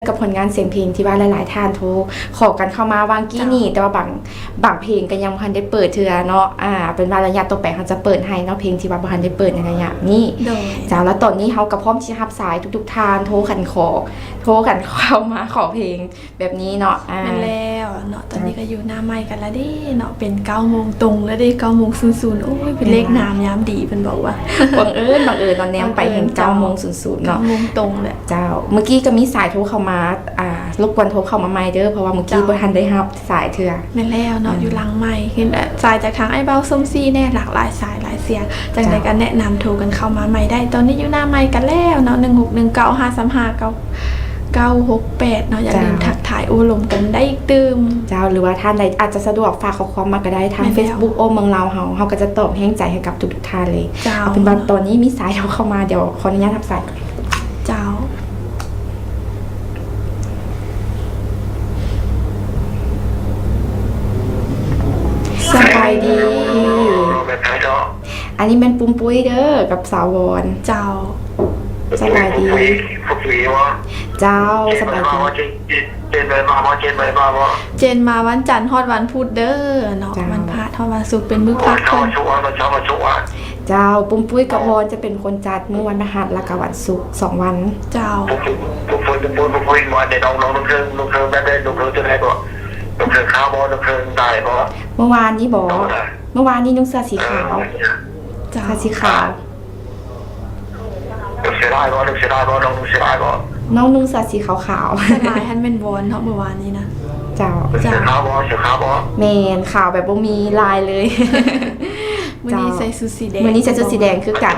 กับผลงานเสียงเพลงที่ว่าหลายๆท่านโทรขอกันเข้ามาวางกี้นี่แต่ว่าบางเพลงก็ยังบ่ทันได้เปิดเทื่อเนาะเป็นว่าระยะต่อไปเขาจะเปิดให้เนาะเพลงที่ว่าบ่ทันได้เปิดในระยะนี้จ้าแล้วตอนนี้เฮาก็พร้อมที่จะรับสายทุกๆท่านโทรกันเข้ามาขอเพลงแบบนี้เนาะนั่นแล้วเนาะตอนนี้ก็อยู่หน้าไมค์กันแล้วดิเนาะเป็น9 โมงตรงแล้วดิ9 โมง00โอ้ยเป็นเลขนามยามดีเพิ่นบอกว่าบังเอิญตอนแนมไปเห็น9 โมง00เนาะ9 โมงตรงแหละเจ้าเมื่อกี้ก็มีสายโทรเข้ามารบกวนโทรเข้ามาใหม่เด้อเพราะว่าเมื่อกี้บ่ทันได้รับสายเทื่อแม่นแล้วเนาะอยู่หลังไมค์เห็นสายจากทางไอ้เบาส้มซี่แน่หลากหลายสายหลายเสียงจังได๋ก็แนะนำโทรกันเข้ามาใหม่ได้ตอนนี้อยู่หน้าไมค์กันแล้วเนาะ1619535968เนาะอย่าลืมทักทายโอ้ลมกันได้อีกตืมเจ้าหรือว่าท่านใดอาจจะสะดวกฝากข้อความมาก็ได้ทาง Facebook โอ้เมืองลาวเฮาก็จะตอบแห้งใจให้กับทุกท่านเลยเอาเป็นว่าตอนนี้มีสายโทรเข้ามาเดี๋ยวขออนุญาตรับสายเจ้าสบายดีอันนี้เป็นปุ้มปุ้ยเด้อกับสาววอนเจ้าสบายดีเจ้าสบายดีเจนมาวันจันทร์ฮอดวันพุธเด้อเนาะวันพฤหัสฮอดวันศุกร์เป็นมื้อพักเพิ่นเจ้าปุ้มปุ้ยกับวอนจะเป็นคนจัดมื้อวันพฤหัสและก็วันศุกร์2 วันเจ้าปุ้ยมาได้น้องลูกเพิ่งแบบได้ลูกเพิ่งจะได้บ่ลูกเพิ่งขาวบ่ลูกเพิ่งได้บ่เมื่อวานนี้นุ่งเสื้อสีขาวเจ้าสีขาวลูกเสียได้บ่น้องเสียได้บ่น้องนุ่งเสื้อสีขาวสบายท่านเป็นวอนเนาะเมื่อวานนี้นะเจ้าเสียขาวบ่แม่นขาวแบบบ่มีลายเลยมื้อนี้ใส่ชุดสีแดงมื้อนี้ใส่ชุดสีแดงคือกัน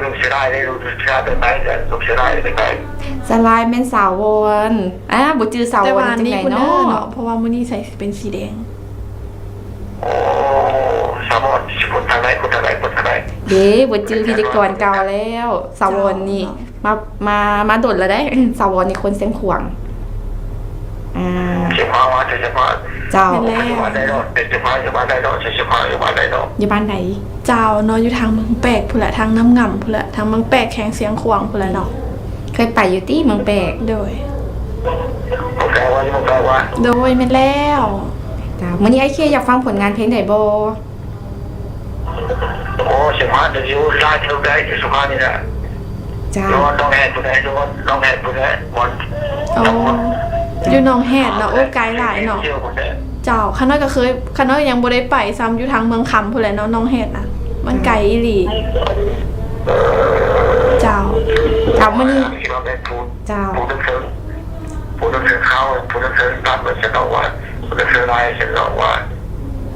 ลูกเสียได้ลูกเสียได้ไปกันลูกเสียได้ไปสลายแม่นสาววอนบ่จื้อสาววอนจังได๋เนาะเพราะว่ามื้อนี้ใส่เป็นสีแดงโอ้สาววอนสิคนทางไหนเด้บ่จื้อพิธีกรเก่าแล้วสาววอนนี่มาโดดแล้วได้สาววอนนี่คนเสียงขวางเจ้าพ่อว่าเจ้าพ่อเจ้าอยู่บ้านใดเนาะเจ้าพ่ออยู่บ้านใดเนาะเจ้าพ่ออยู่บ้านใดเนาะอยู่บ้านไหนเจ้าเนาะอยู่ทางเมืองแปกพุ่นแหละทางน้ำงำพุ่นแหละทางเมืองแปกแข็งเสียงขวางพุ่นแหละเนาะเคยไปอยู่ที่เมืองแปกโดยโอเคว่าโดยแม่นแล้วจ้ามื้อนี้ไอ้เคอยากฟังผลงานเพลงได้บ่โอ้เจ้าพ่อจะอยู่ได้เท่าใดเจ้าพ่อนี่นะจ้าน้องแฮดผู้ใดน้องแฮดผู้ใดบ่อยู่หนองแฮดเนาะโอ้ไกลหลายเนาะเจ้าคันน้อยก็เคยคันน้อยยังบ่ได้ไปซ้ำอยู่ทางเมืองคำพุ่นแหละเนาะหนองแฮดน่ะมันไกลอีหลีเจ้ามื้อนี้เจ้าผู้นึกเข้าผู้นึกตามจะต้องว่าผู้นึกลายจะต้องว่า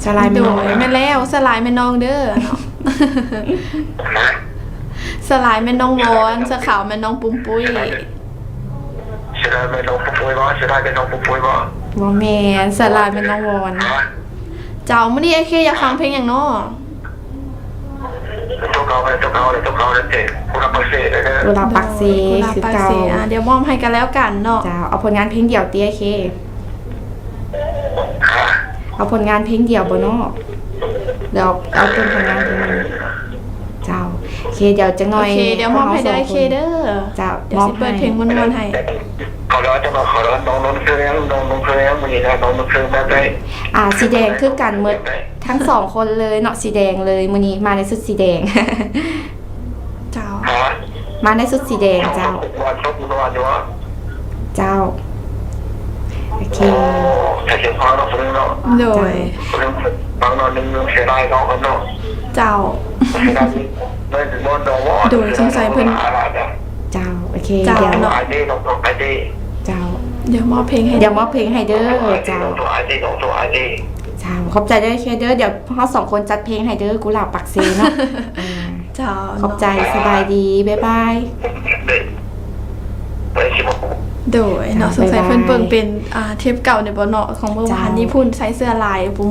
สลายแม่น้องแม่แล้วสลายแม่น้องเด้อเนาะสลายแม่น้องวอนสะขาวแม่น้องปุ้มปุ้ยสลายแม่น้องปุ้มปุ้ยบ่บ่แม่นสลายแม่น้องวอนเจ้ามื้อนี้ไอ้เคอยากฟังเพลงหยังเนาะตัวเก่าเลยเจ้กุหลาบปักเซ่กุหลาบปักเซ่คือเก่าเดี๋ยวมอบให้กันแล้วกันเนาะเจ้าเอาผลงานเพลงเดี่ยวเตี้ยเคเอาผลงานเพลงเดี่ยวบ่เนาะเดี๋ยวเอาเป็นผลงานเพลงเจ้าเคเดี๋ยวจะหน่อยเดี๋ยวมอบให้ได้เคเด้อเจ้าเดี๋ยวสิเปิดเพลงม่วนๆให้ขอร้องจะมาขอร้องน้องเคยมื้อนี้นะน้องเคยแบบใดสีแดงคือกันหมดทั้ง2คนเลยเนาะสีแดงเลยมื้อนี้มาในชุดสีแดงเจ้ามาในชุดสีแดงเจ้าเจ้าโอเคแต่เสียงพอเราฟังเนาะโดยบางนอนนึงเสียดายน้องเนาะเจ้าโดยสงสัยเพิ่นเจ้าโอเคเดี๋ยวเนาะเจ้าเดี๋ยวมอบเพลงให้เด้อเจ้าเจ้าขอบใจด้วยเคเด้อเดี๋ยวเฮา2คนจัดเพลงให้เด้อกุหลาบปักเซเนาะเจ้าขอบใจสบายดีบ๊ายบายโดยเนาะสงสัยเพิ่นเบิ่งเป็นเทปเก่าในบ่เนาะของเมื่อวานนี้พุ่นใส่เสื้อลายปุ้ม